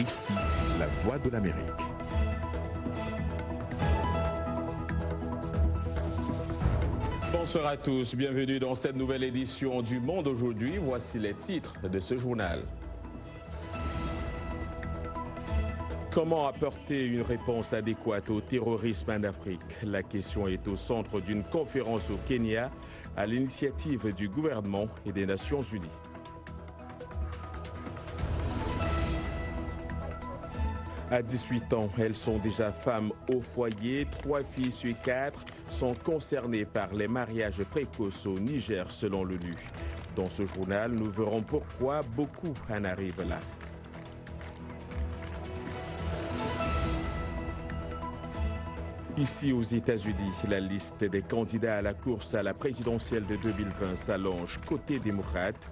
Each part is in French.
Ici, la voix de l'Amérique. Bonsoir à tous, bienvenue dans cette nouvelle édition du Monde aujourd'hui. Voici les titres de ce journal. Comment apporter une réponse adéquate au terrorisme en Afrique? La question est au centre d'une conférence au Kenya à l'initiative du gouvernement et des Nations Unies. À 18 ans, elles sont déjà femmes au foyer. 3 filles sur 4 sont concernées par les mariages précoces au Niger selon l'ONU. Dans ce journal, nous verrons pourquoi beaucoup en arrivent là. Ici aux États-Unis, la liste des candidats à la course à la présidentielle de 2020 s'allonge côté démocrate.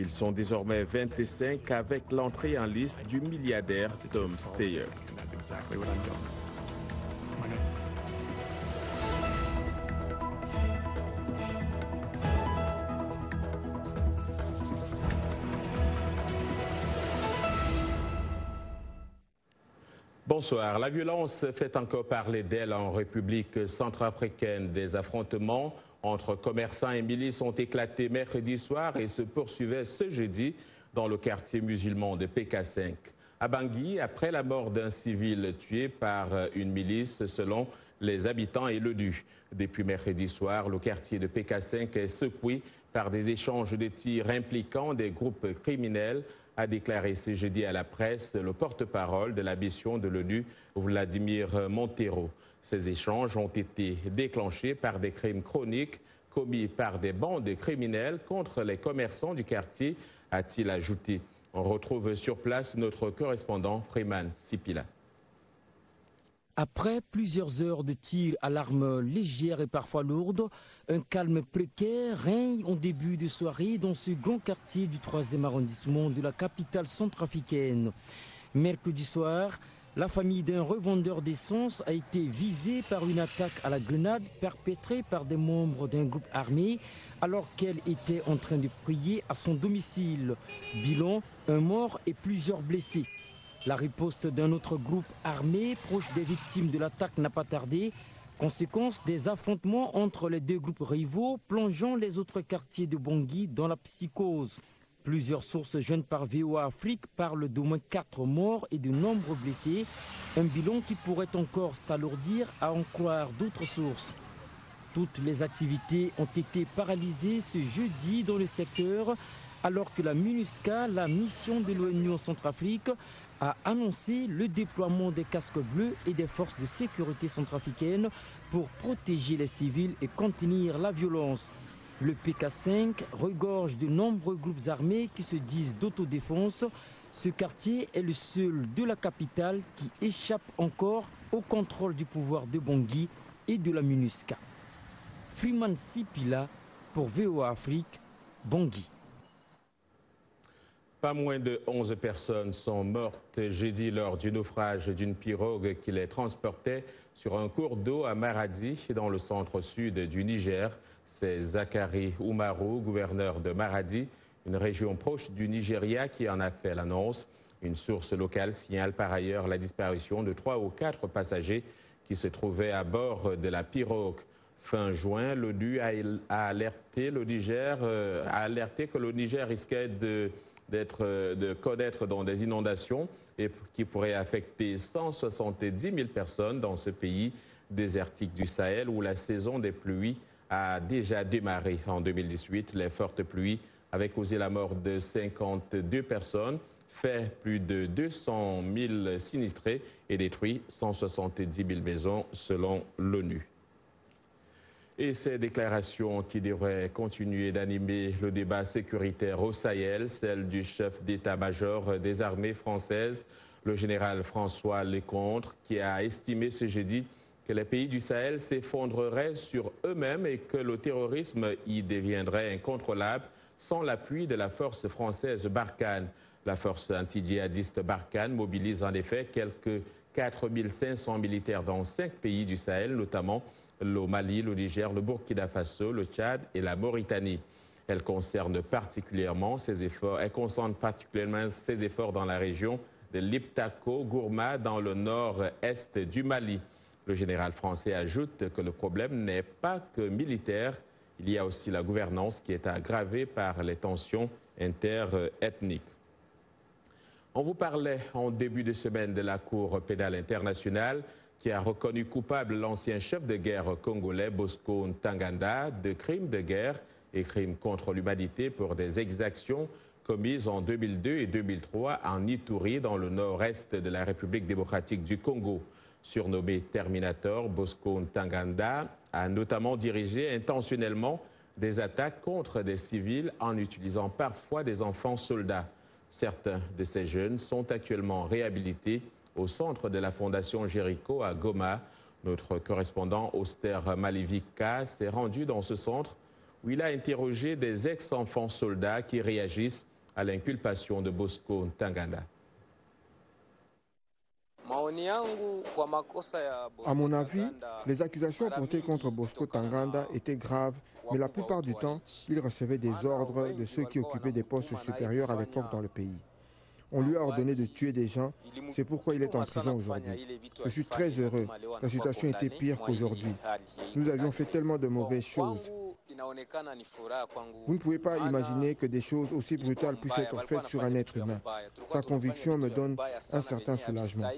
Ils sont désormais 25 avec l'entrée en liste du milliardaire Tom Steyer. Bonsoir. La violence fait encore parler d'elle en République centrafricaine. Des affrontements entre commerçants et milices ont éclaté mercredi soir et se poursuivaient ce jeudi dans le quartier musulman de PK5. À Bangui, après la mort d'un civil tué par une milice selon les habitants et l'ONU. Depuis mercredi soir, le quartier de PK5 est secoué par des échanges de tirs impliquant des groupes criminels, a déclaré ce jeudi à la presse le porte-parole de la mission de l'ONU, Vladimir Montero. Ces échanges ont été déclenchés par des crimes chroniques commis par des bandes criminelles contre les commerçants du quartier, a-t-il ajouté. On retrouve sur place notre correspondant Freeman Sipila. Après plusieurs heures de tirs à l'arme légère et parfois lourde, un calme précaire règne en début de soirée dans ce grand quartier du 3e arrondissement de la capitale centrafricaine. Mercredi soir, la famille d'un revendeur d'essence a été visée par une attaque à la grenade perpétrée par des membres d'un groupe armé alors qu'elle était en train de prier à son domicile. Bilan, un mort et plusieurs blessés. La riposte d'un autre groupe armé proche des victimes de l'attaque n'a pas tardé. Conséquence des affrontements entre les deux groupes rivaux plongeant les autres quartiers de Bangui dans la psychose. Plusieurs sources jointes par VOA Afrique parlent d'au moins 4 morts et de nombreux blessés. Un bilan qui pourrait encore s'alourdir à en croire d'autres sources. Toutes les activités ont été paralysées ce jeudi dans le secteur alors que la MINUSCA, la mission de l'ONU en Centrafrique, a annoncé le déploiement des casques bleus et des forces de sécurité centrafricaines pour protéger les civils et contenir la violence. Le PK5 regorge de nombreux groupes armés qui se disent d'autodéfense. Ce quartier est le seul de la capitale qui échappe encore au contrôle du pouvoir de Bangui et de la MINUSCA. Freeman Sipila pour VOA Afrique, Bangui. Pas moins de 11 personnes sont mortes jeudi lors du naufrage d'une pirogue qui les transportait sur un cours d'eau à Maradi, dans le centre-sud du Niger. C'est Zakari Oumarou, gouverneur de Maradi, une région proche du Nigeria, qui en a fait l'annonce. Une source locale signale par ailleurs la disparition de 3 ou 4 passagers qui se trouvaient à bord de la pirogue. Fin juin, l'ONU a alerté que le Niger risquait de connaître dans des inondations et qui pourraient affecter 170 000 personnes dans ce pays désertique du Sahel où la saison des pluies a déjà démarré en 2018. Les fortes pluies avaient causé la mort de 52 personnes, fait plus de 200 000 sinistrés et détruit 170 000 maisons selon l'ONU. Et ces déclarations qui devraient continuer d'animer le débat sécuritaire au Sahel, celle du chef d'état-major des armées françaises, le général François Lecontre, qui a estimé ce jeudi que les pays du Sahel s'effondreraient sur eux-mêmes et que le terrorisme y deviendrait incontrôlable sans l'appui de la force française Barkhane. La force anti-djihadiste Barkhane mobilise en effet quelques 4 500 militaires dans 5 pays du Sahel, notamment le Mali, le Niger, le Burkina Faso, le Tchad et la Mauritanie. Elle concentre particulièrement ses efforts dans la région de Liptako Gourma dans le nord-est du Mali. Le général français ajoute que le problème n'est pas que militaire, il y a aussi la gouvernance qui est aggravée par les tensions interethniques. On vous parlait en début de semaine de la Cour pénale internationale qui a reconnu coupable l'ancien chef de guerre congolais Bosco Ntaganda de crimes de guerre et crimes contre l'humanité pour des exactions commises en 2002 et 2003 en Ituri, dans le nord-est de la République démocratique du Congo. Surnommé Terminator, Bosco Ntaganda a notamment dirigé intentionnellement des attaques contre des civils en utilisant parfois des enfants soldats. Certains de ces jeunes sont actuellement réhabilités au centre de la Fondation Jéricho à Goma. Notre correspondant Auster Malivika s'est rendu dans ce centre où il a interrogé des ex-enfants soldats qui réagissent à l'inculpation de Bosco Ntaganda. À mon avis, les accusations portées contre Bosco Ntaganda étaient graves, mais la plupart du temps, il recevait des ordres de ceux qui occupaient des postes supérieurs à l'époque dans le pays. On lui a ordonné de tuer des gens, c'est pourquoi il est en prison aujourd'hui. Je suis très heureux, la situation était pire qu'aujourd'hui. Nous avions fait tellement de mauvaises choses. Vous ne pouvez pas imaginer que des choses aussi brutales puissent être faites sur un être humain. Sa conviction me donne un certain soulagement.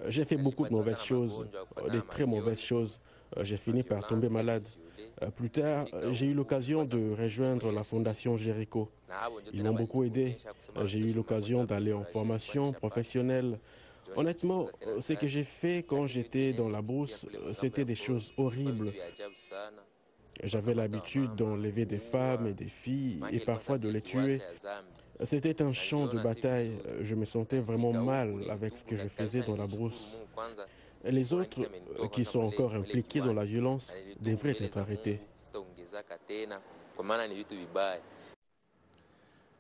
J'ai fait beaucoup de mauvaises choses, des très mauvaises choses. J'ai fini par tomber malade. Plus tard, j'ai eu l'occasion de rejoindre la Fondation Jéricho. Ils m'ont beaucoup aidé. J'ai eu l'occasion d'aller en formation professionnelle. Honnêtement, ce que j'ai fait quand j'étais dans la brousse, c'était des choses horribles. J'avais l'habitude d'enlever des femmes et des filles et parfois de les tuer. C'était un champ de bataille. Je me sentais vraiment mal avec ce que je faisais dans la brousse. Les autres qui sont encore impliqués dans la violence devraient être arrêtés.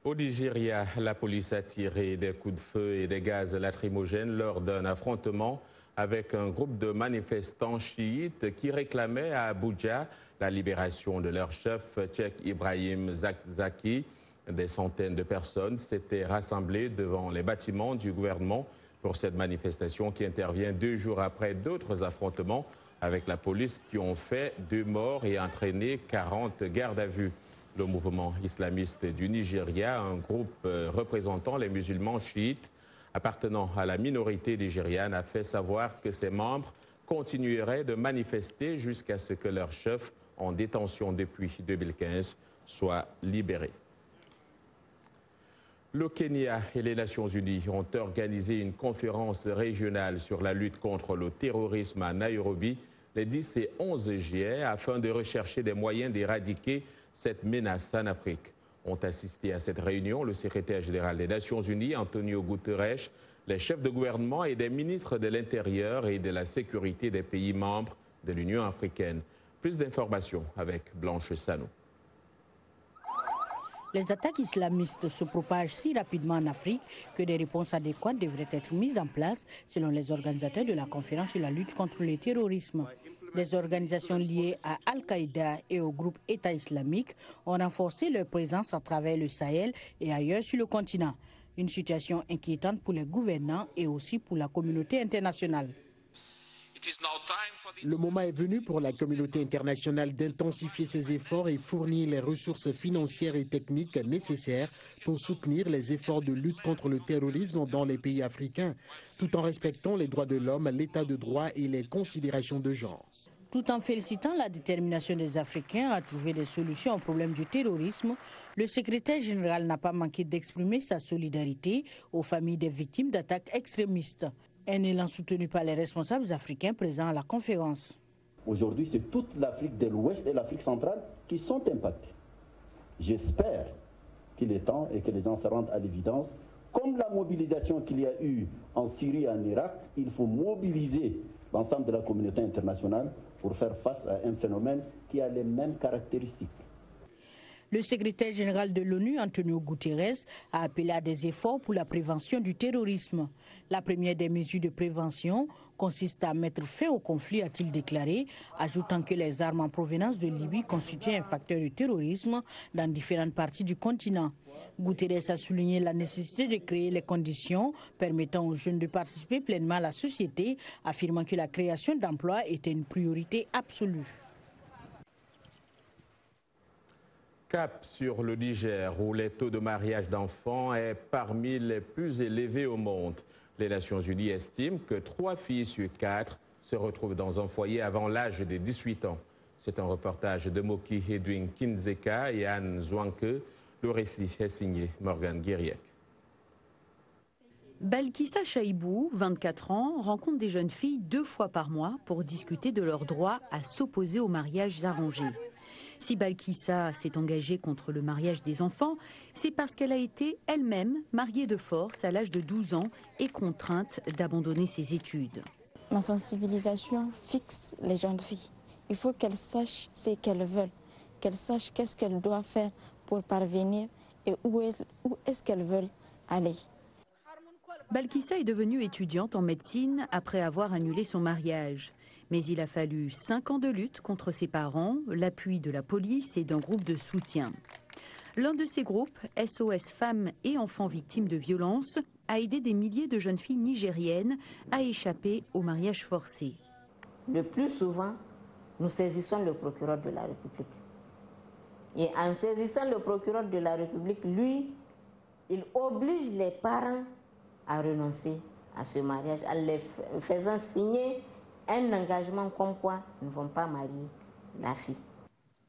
Au Nigeria, la police a tiré des coups de feu et des gaz lacrymogènes lors d'un affrontement avec un groupe de manifestants chiites qui réclamaient à Abuja la libération de leur chef, Cheikh Ibrahim Zakzaki. Des centaines de personnes s'étaient rassemblées devant les bâtiments du gouvernement pour cette manifestation qui intervient 2 jours après d'autres affrontements avec la police qui ont fait 2 morts et entraîné 40 gardes à vue. Le mouvement islamiste du Nigeria, un groupe représentant les musulmans chiites appartenant à la minorité nigériane, a fait savoir que ses membres continueraient de manifester jusqu'à ce que leur chef, en détention depuis 2015, soit libéré. Le Kenya et les Nations Unies ont organisé une conférence régionale sur la lutte contre le terrorisme à Nairobi les 10 et 11 juillet afin de rechercher des moyens d'éradiquer cette menace en Afrique. Ont assisté à cette réunion le secrétaire général des Nations Unies, Antonio Guterres, les chefs de gouvernement et des ministres de l'Intérieur et de la Sécurité des pays membres de l'Union africaine. Plus d'informations avec Blanche Sano. Les attaques islamistes se propagent si rapidement en Afrique que des réponses adéquates devraient être mises en place selon les organisateurs de la conférence sur la lutte contre le terrorisme. Les organisations liées à Al-Qaïda et au groupe État islamique ont renforcé leur présence à travers le Sahel et ailleurs sur le continent. Une situation inquiétante pour les gouvernants et aussi pour la communauté internationale. Le moment est venu pour la communauté internationale d'intensifier ses efforts et fournir les ressources financières et techniques nécessaires pour soutenir les efforts de lutte contre le terrorisme dans les pays africains, tout en respectant les droits de l'homme, l'état de droit et les considérations de genre. Tout en félicitant la détermination des Africains à trouver des solutions au problème du terrorisme, le secrétaire général n'a pas manqué d'exprimer sa solidarité aux familles des victimes d'attaques extrémistes. Un élan soutenu par les responsables africains présents à la conférence. Aujourd'hui, c'est toute l'Afrique de l'Ouest et l'Afrique centrale qui sont impactées. J'espère qu'il est temps et que les gens se rendent à l'évidence. Comme la mobilisation qu'il y a eu en Syrie et en Irak, il faut mobiliser l'ensemble de la communauté internationale pour faire face à un phénomène qui a les mêmes caractéristiques. Le secrétaire général de l'ONU, Antonio Guterres, a appelé à des efforts pour la prévention du terrorisme. La première des mesures de prévention consiste à mettre fin au conflit, a-t-il déclaré, ajoutant que les armes en provenance de Libye constituent un facteur de terrorisme dans différentes parties du continent. Guterres a souligné la nécessité de créer les conditions permettant aux jeunes de participer pleinement à la société, affirmant que la création d'emplois était une priorité absolue. Cap sur le Niger, où les taux de mariage d'enfants est parmi les plus élevés au monde. Les Nations Unies estiment que 3 filles sur 4 se retrouvent dans un foyer avant l'âge de 18 ans. C'est un reportage de Moki Edwin Kinzeka et Anne Zouanke. Le récit est signé Morgan Guiriec. Balkissa Chaibou, 24 ans, rencontre des jeunes filles 2 fois par mois pour discuter de leur droit à s'opposer aux mariages arrangés. Si Balkissa s'est engagée contre le mariage des enfants, c'est parce qu'elle a été elle-même mariée de force à l'âge de 12 ans et contrainte d'abandonner ses études. Ma sensibilisation fixe les jeunes filles. Il faut qu'elles sachent ce qu'elles veulent, qu'elles sachent qu'est-ce qu'elles doivent faire pour parvenir et où est-ce qu'elles veulent aller. Balkissa est devenue étudiante en médecine après avoir annulé son mariage. Mais il a fallu 5 ans de lutte contre ses parents, l'appui de la police et d'un groupe de soutien. L'un de ces groupes, SOS Femmes et Enfants Victimes de Violences, a aidé des milliers de jeunes filles nigériennes à échapper au mariage forcé. Le plus souvent, nous saisissons le procureur de la République. Et en saisissant le procureur de la République, lui, il oblige les parents à renoncer à ce mariage en les faisant signer un engagement comme quoi ils ne vont pas marier la fille.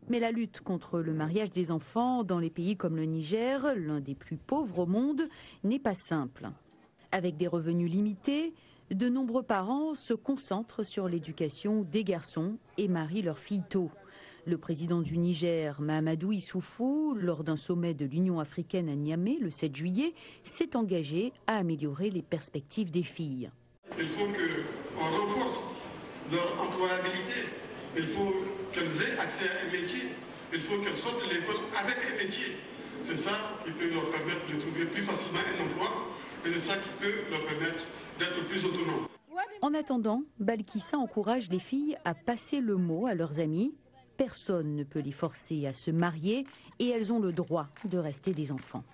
Mais la lutte contre le mariage des enfants dans les pays comme le Niger, l'un des plus pauvres au monde, n'est pas simple. Avec des revenus limités, de nombreux parents se concentrent sur l'éducation des garçons et marient leurs filles tôt. Le président du Niger, Mahamadou Issoufou, lors d'un sommet de l'Union africaine à Niamey le 7 juillet, s'est engagé à améliorer les perspectives des filles. Il faut qu'on renforce leur employabilité. Il faut qu'elles aient accès à un métier. Il faut qu'elles sortent de l'école avec un métier. C'est ça qui peut leur permettre de trouver plus facilement un emploi et c'est ça qui peut leur permettre d'être plus autonomes. En attendant, Balkissa encourage les filles à passer le mot à leurs amis. Personne ne peut les forcer à se marier et elles ont le droit de rester des enfants.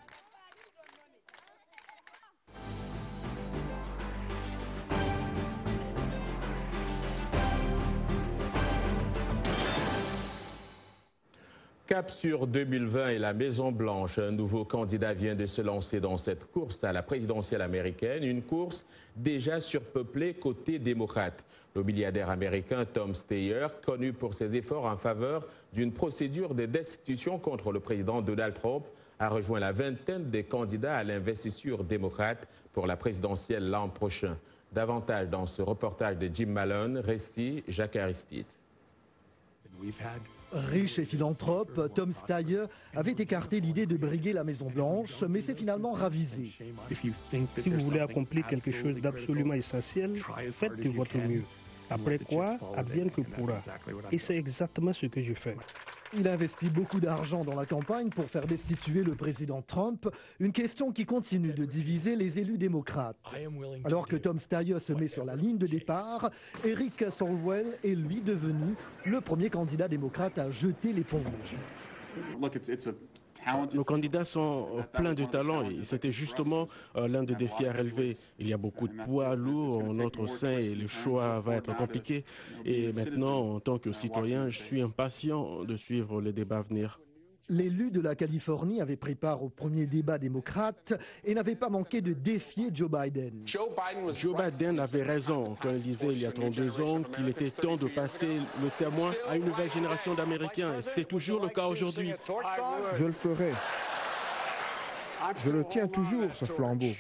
Cap sur 2020 et la Maison-Blanche. Un nouveau candidat vient de se lancer dans cette course à la présidentielle américaine, une course déjà surpeuplée côté démocrate. Le milliardaire américain Tom Steyer, connu pour ses efforts en faveur d'une procédure de destitution contre le président Donald Trump, a rejoint la vingtaine des candidats à l'investiture démocrate pour la présidentielle l'an prochain. Davantage dans ce reportage de Jim Malone, récit Jacques Aristide. Riche et philanthrope, Tom Steyer avait écarté l'idée de briguer la Maison-Blanche, mais s'est finalement ravisé. Si vous voulez accomplir quelque chose d'absolument essentiel, faites de votre mieux. Après quoi, advienne que pourra. Et c'est exactement ce que je fais. Il investit beaucoup d'argent dans la campagne pour faire destituer le président Trump, une question qui continue de diviser les élus démocrates. Alors que Tom Steyer se met sur la ligne de départ, Eric Swalwell est lui devenu le premier candidat démocrate à jeter l'éponge. Nos candidats sont pleins de talent et c'était justement l'un des défis à relever. Il y a beaucoup de poids lourds en notre sein et le choix va être compliqué. Et maintenant, en tant que citoyen, je suis impatient de suivre les débats à venir. L'élu de la Californie avait pris part au premier débat démocrate et n'avait pas manqué de défier Joe Biden. Joe Biden avait raison quand il disait il y a 32 ans qu'il était temps de passer le témoin à une nouvelle génération d'Américains. C'est toujours le cas aujourd'hui. Je le ferai. Je le tiens toujours, ce flambeau.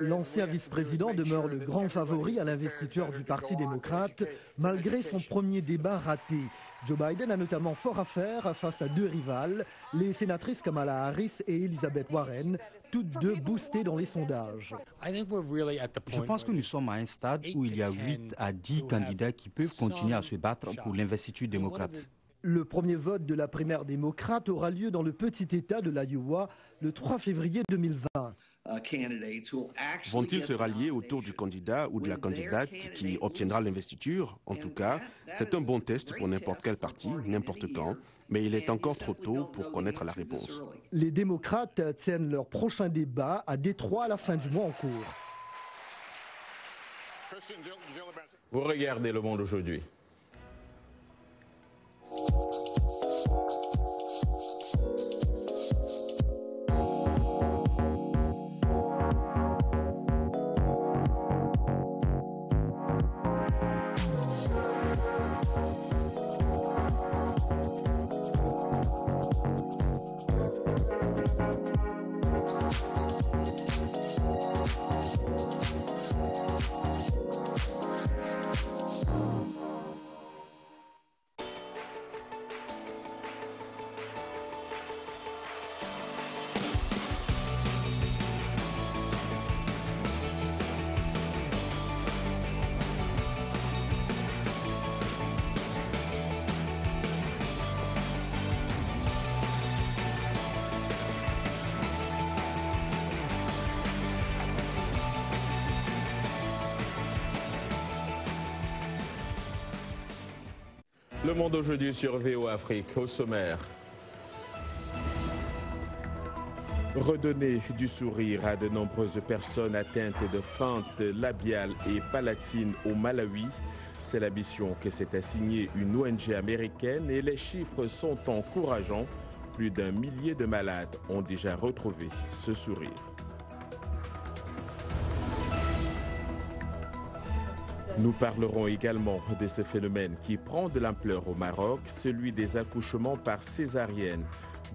L'ancien vice-président demeure le grand favori à l'investiture du Parti démocrate, malgré son premier débat raté. Joe Biden a notamment fort à faire face à 2 rivales, les sénatrices Kamala Harris et Elizabeth Warren, toutes deux boostées dans les sondages. Je pense que nous sommes à un stade où il y a 8 à 10 candidats qui peuvent continuer à se battre pour l'investiture démocrate. Le premier vote de la primaire démocrate aura lieu dans le petit État de l'Iowa le 3 février 2020. Vont-ils se rallier autour du candidat ou de la candidate qui obtiendra l'investiture? En tout cas, c'est un bon test pour n'importe quel parti, n'importe quand, mais il est encore trop tôt pour connaître la réponse. Les démocrates tiennent leur prochain débat à Détroit à la fin du mois en cours. Vous regardez Le Monde aujourd'hui. Le Monde aujourd'hui sur VOA Afrique, au sommaire. Redonner du sourire à de nombreuses personnes atteintes de fentes labiales et palatines au Malawi, c'est la mission que s'est assignée une ONG américaine et les chiffres sont encourageants. Plus d'1 millier de malades ont déjà retrouvé ce sourire. Nous parlerons également de ce phénomène qui prend de l'ampleur au Maroc, celui des accouchements par césarienne.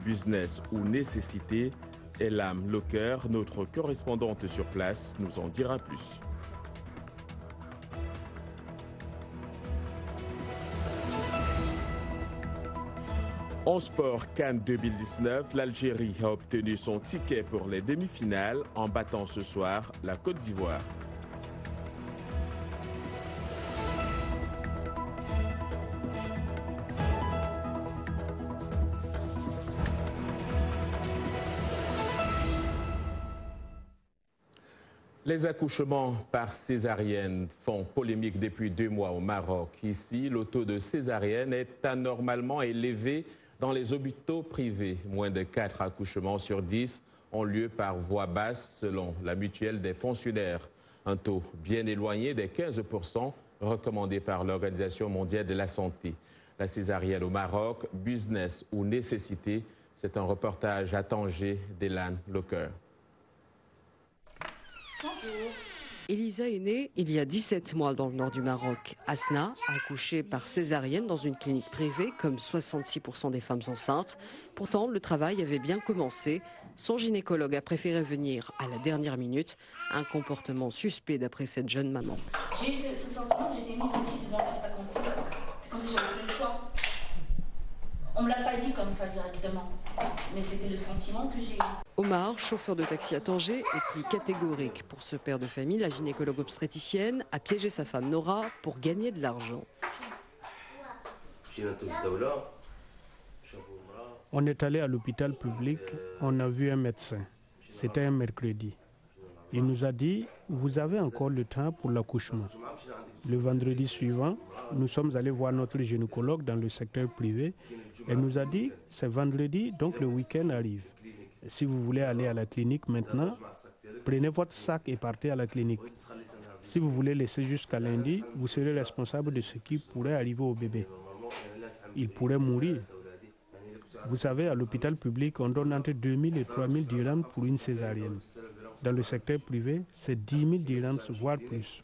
Business ou nécessité, Elam Locker, notre correspondante sur place, nous en dira plus. En sport CAN 2019, l'Algérie a obtenu son ticket pour les demi-finales en battant ce soir la Côte d'Ivoire. Les accouchements par césarienne font polémique depuis 2 mois au Maroc. Ici, le taux de césarienne est anormalement élevé dans les hôpitaux privés. Moins de 4 accouchements sur 10 ont lieu par voie basse selon la mutuelle des fonctionnaires. Un taux bien éloigné des 15% recommandés par l'Organisation mondiale de la santé. La césarienne au Maroc, business ou nécessité, c'est un reportage à Tanger d'Elam Locker. Elisa est née il y a 17 mois dans le nord du Maroc. Asna a accouché par césarienne dans une clinique privée comme 66% des femmes enceintes. Pourtant, le travail avait bien commencé. Son gynécologue a préféré venir à la dernière minute. Un comportement suspect d'après cette jeune maman. J'ai eu ce sentiment que j'étais mise ici devant le fait accompli. C'est comme si j'avais plus le choix. On ne me l'a pas dit comme ça directement, mais c'était le sentiment que j'ai eu. Omar, chauffeur de taxi à Tanger, est plus catégorique. Pour ce père de famille, la gynécologue obstétricienne a piégé sa femme Nora pour gagner de l'argent. On est allé à l'hôpital public, on a vu un médecin. C'était un mercredi. Il nous a dit, vous avez encore le temps pour l'accouchement. Le vendredi suivant, nous sommes allés voir notre gynécologue dans le secteur privé. Elle nous a dit, c'est vendredi, donc le week-end arrive. Si vous voulez aller à la clinique maintenant, prenez votre sac et partez à la clinique. Si vous voulez laisser jusqu'à lundi, vous serez responsable de ce qui pourrait arriver au bébé. Il pourrait mourir. Vous savez, à l'hôpital public, on donne entre 2 000 et 3 000 dirhams pour une césarienne. Dans le secteur privé, c'est 10 000 dirhams, voire plus.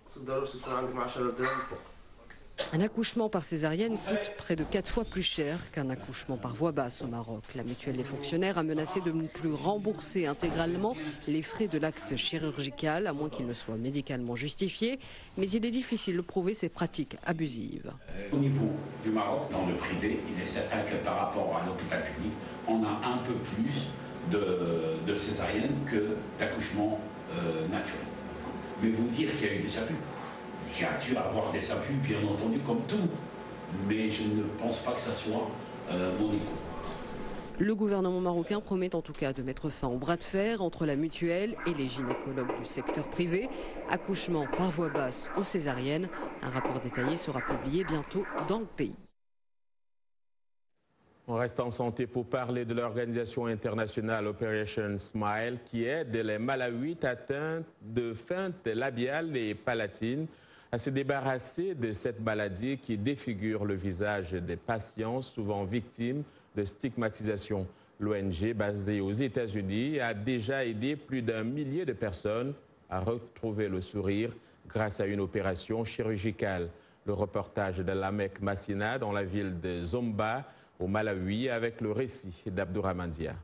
Un accouchement par césarienne coûte près de 4 fois plus cher qu'un accouchement par voie basse au Maroc. La mutuelle des fonctionnaires a menacé de ne plus rembourser intégralement les frais de l'acte chirurgical, à moins qu'il ne soit médicalement justifié. Mais il est difficile de prouver ces pratiques abusives. Au niveau du Maroc, dans le privé, il est certain que par rapport à l'hôpital public, on a un peu plus de césariennes que d'accouchements naturels. Mais vous dire qu'il y a eu des abus, il y a dû avoir des abus, bien entendu, comme tout. Mais je ne pense pas que ça soit Monaco. Le gouvernement marocain promet en tout cas de mettre fin au bras de fer entre la mutuelle et les gynécologues du secteur privé. Accouchement par voie basse ou césarienne. Un rapport détaillé sera publié bientôt dans le pays. On reste en santé pour parler de l'organisation internationale Operation Smile qui aide les Malawites atteints de feintes labiales et palatines à se débarrasser de cette maladie qui défigure le visage des patients souvent victimes de stigmatisation. L'ONG basée aux États-Unis a déjà aidé plus d'1 millier de personnes à retrouver le sourire grâce à une opération chirurgicale. Le reportage de Lamek Massina dans la ville de Zomba au Malawi avec le récit d'Abdourahmane Dia.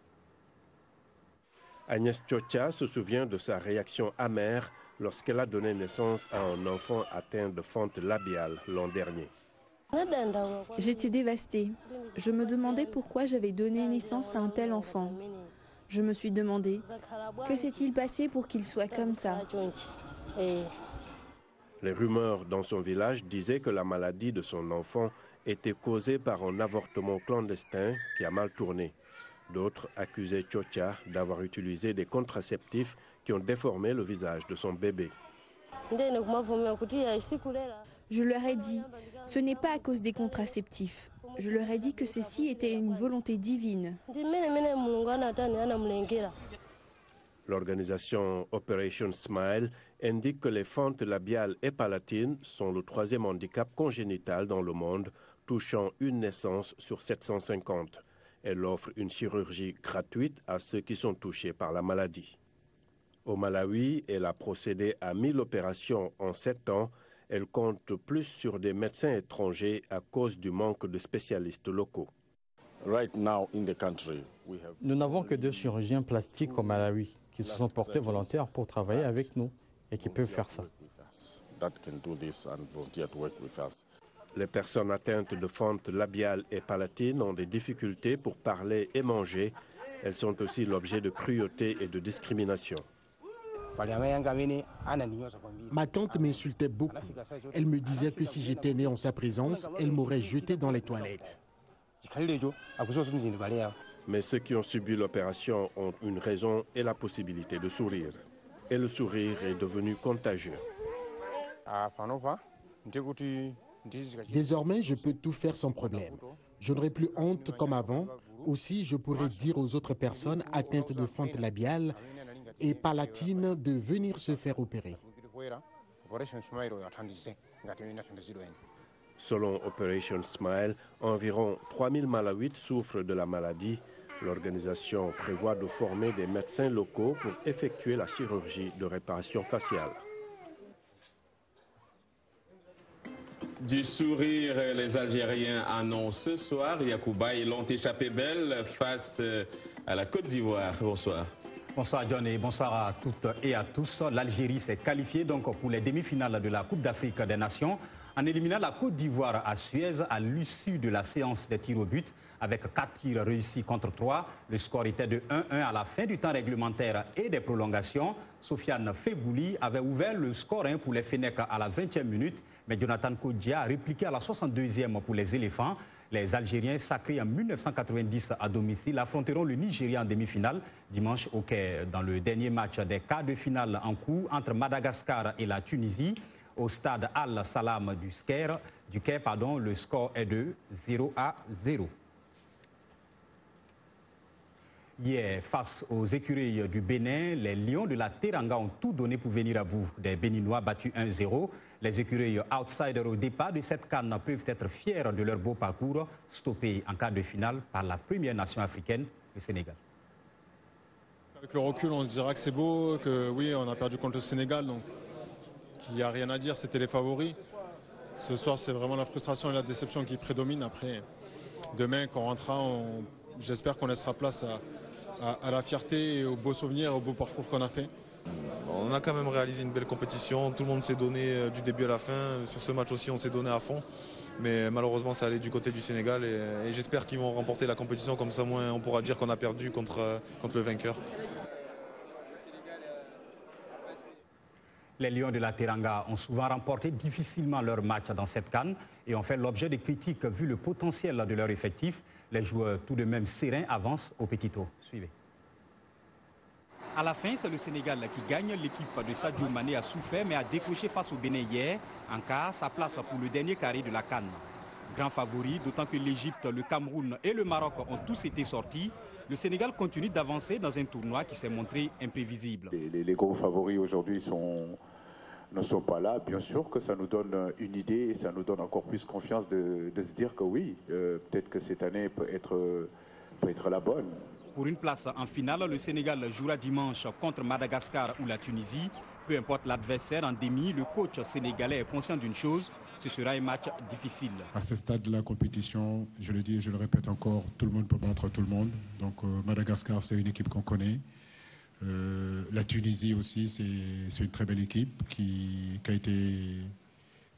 Agnès Chocha se souvient de sa réaction amère lorsqu'elle a donné naissance à un enfant atteint de fente labiale l'an dernier. J'étais dévastée. Je me demandais pourquoi j'avais donné naissance à un tel enfant. Je me suis demandé, que s'est-il passé pour qu'il soit comme ça? Les rumeurs dans son village disaient que la maladie de son enfant était causée par un avortement clandestin qui a mal tourné. D'autres accusaient Chocha d'avoir utilisé des contraceptifs qui ont déformé le visage de son bébé. Je leur ai dit, ce n'est pas à cause des contraceptifs. Je leur ai dit que ceci était une volonté divine. L'organisation Operation Smile indique que les fentes labiales et palatines sont le 3e handicap congénital dans le monde, touchant une naissance sur 750. Elle offre une chirurgie gratuite à ceux qui sont touchés par la maladie. Au Malawi, elle a procédé à 1000 opérations en 7 ans. Elle compte plus sur des médecins étrangers à cause du manque de spécialistes locaux. Nous n'avons que 2 chirurgiens plastiques au Malawi qui se sont portés volontaires pour travailler avec nous et qui peuvent faire ça. Les personnes atteintes de fentes labiales et palatines ont des difficultés pour parler et manger. Elles sont aussi l'objet de cruauté et de discrimination. Ma tante m'insultait beaucoup. Elle me disait que si j'étais né en sa présence, elle m'aurait jeté dans les toilettes. Mais ceux qui ont subi l'opération ont une raison et la possibilité de sourire. Et le sourire est devenu contagieux. Désormais, je peux tout faire sans problème. Je n'aurai plus honte comme avant. Aussi, je pourrais dire aux autres personnes atteintes de fente labiale et palatine de venir se faire opérer. Selon Operation Smile, environ 3000 Malawites souffrent de la maladie. L'organisation prévoit de former des médecins locaux pour effectuer la chirurgie de réparation faciale. Du sourire, les Algériens annoncent ce soir, Yacouba, ils l'ont échappé belle face à la Côte d'Ivoire. Bonsoir. Bonsoir John et bonsoir à toutes et à tous. L'Algérie s'est qualifiée donc pour les demi-finales de la Coupe d'Afrique des Nations en éliminant la Côte d'Ivoire à Suez à l'issue de la séance des tirs au but avec 4 tirs réussis contre 3. Le score était de 1-1 à la fin du temps réglementaire et des prolongations. Sofiane Febouli avait ouvert le score pour les Fennecs à la 20e minute, mais Jonathan Kodja a répliqué à la 62e pour les éléphants. Les Algériens, sacrés en 1990 à domicile, affronteront le Nigeria en demi-finale dimanche au Caire dans le dernier match des quarts de finale en cours entre Madagascar et la Tunisie. Au stade Al-Salam du Caire, le score est de 0-0. Hier, face aux écureuils du Bénin, les Lions de la Teranga ont tout donné pour venir à bout des Béninois battus 1-0. Les écureuils outsiders au départ de cette CAN peuvent être fiers de leur beau parcours, stoppés en quart de finale par la première nation africaine, le Sénégal. Avec le recul, on se dira que c'est beau, que oui, on a perdu contre le Sénégal, donc il n'y a rien à dire, c'était les favoris. Ce soir, c'est vraiment la frustration et la déception qui prédominent. Après, demain, quand on rentrera, j'espère qu'on laissera place à la fierté et aux beaux souvenirs, au beau parcours qu'on a fait. On a quand même réalisé une belle compétition, tout le monde s'est donné du début à la fin. Sur ce match aussi, on s'est donné à fond. Mais malheureusement, ça allait du côté du Sénégal et j'espère qu'ils vont remporter la compétition. Comme ça, moins, on pourra dire qu'on a perdu contre le vainqueur. Les Lions de la Teranga ont souvent remporté difficilement leur match dans cette CAN et ont fait l'objet de critiques vu le potentiel de leur effectif. Les joueurs tout de même sereins avancent au petit tour. Suivez. À la fin, c'est le Sénégal qui gagne. L'équipe de Sadio Mané a souffert mais a décroché face au Bénin hier. En quart, sa place pour le dernier carré de la CAN. Grand favori, d'autant que l'Égypte, le Cameroun et le Maroc ont tous été sortis. Le Sénégal continue d'avancer dans un tournoi qui s'est montré imprévisible. Les gros favoris aujourd'hui ne sont pas là. Bien sûr que ça nous donne une idée et ça nous donne encore plus confiance de se dire que oui, peut-être que cette année peut être la bonne. Pour une place en finale, le Sénégal jouera dimanche contre Madagascar ou la Tunisie. Peu importe l'adversaire en demi, le coach sénégalais est conscient d'une chose, ce sera un match difficile. À ce stade de la compétition, je le dis et je le répète encore, tout le monde peut battre tout le monde. Donc Madagascar, c'est une équipe qu'on connaît. La Tunisie aussi, c'est une très belle équipe qui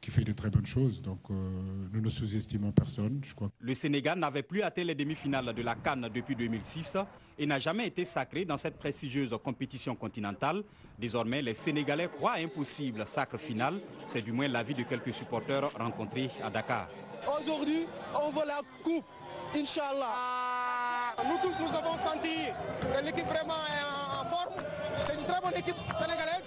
fait de très bonnes choses. Donc nous ne sous-estimons personne, je crois. Le Sénégal n'avait plus atteint les demi-finales de la CAN depuis 2006 et n'a jamais été sacré dans cette prestigieuse compétition continentale. Désormais, les Sénégalais croient impossible sacre final. C'est du moins l'avis de quelques supporters rencontrés à Dakar. Aujourd'hui, on veut la coupe, Inch'Allah. Nous tous, nous avons senti que l'équipe vraiment est en forme. C'est une très bonne équipe sénégalaise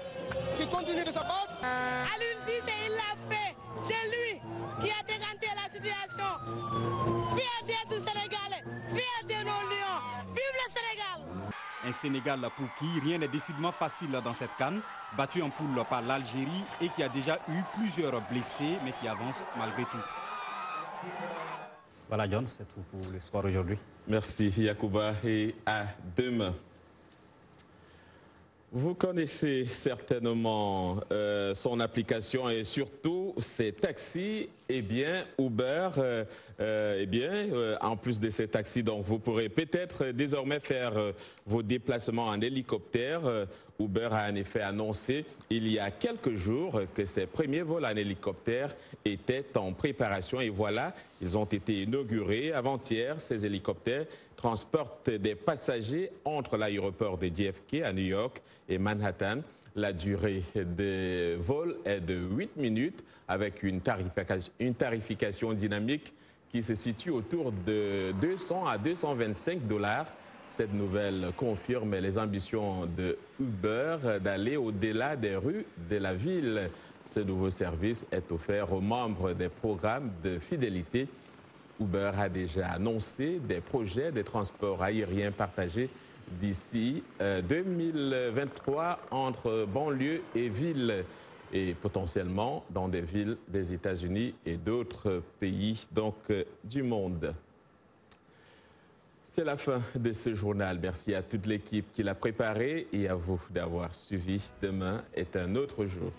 qui continue de se battre. Aliou Cissé, il l'a fait. C'est lui qui a décanté la situation. Fier d'être Sénégalais, fier de nos lions. Vive le Sénégal! Un Sénégal pour qui rien n'est décidément facile dans cette CAN, battu en poule par l'Algérie et qui a déjà eu plusieurs blessés, mais qui avance malgré tout. Voilà John, c'est tout pour le sport aujourd'hui. Merci Yacouba et à demain. Vous connaissez certainement son application et surtout ses taxis. Eh bien, Uber, en plus de ces taxis, donc vous pourrez peut-être désormais faire vos déplacements en hélicoptère. Uber a en effet annoncé il y a quelques jours que ses premiers vols en hélicoptère étaient en préparation et voilà, ils ont été inaugurés avant-hier. Ces hélicoptères transportent des passagers entre l'aéroport de JFK à New York et Manhattan. La durée de vol est de 8 minutes avec une tarification dynamique qui se situe autour de 200 à 225 $. Cette nouvelle confirme les ambitions de Uber d'aller au-delà des rues de la ville. Ce nouveau service est offert aux membres des programmes de fidélité. Uber a déjà annoncé des projets de transport aérien partagé d'ici 2023 entre banlieue et ville et potentiellement dans des villes des États-Unis et d'autres pays du monde. C'est la fin de ce journal. Merci à toute l'équipe qui l'a préparé et à vous d'avoir suivi. Demain est un autre jour.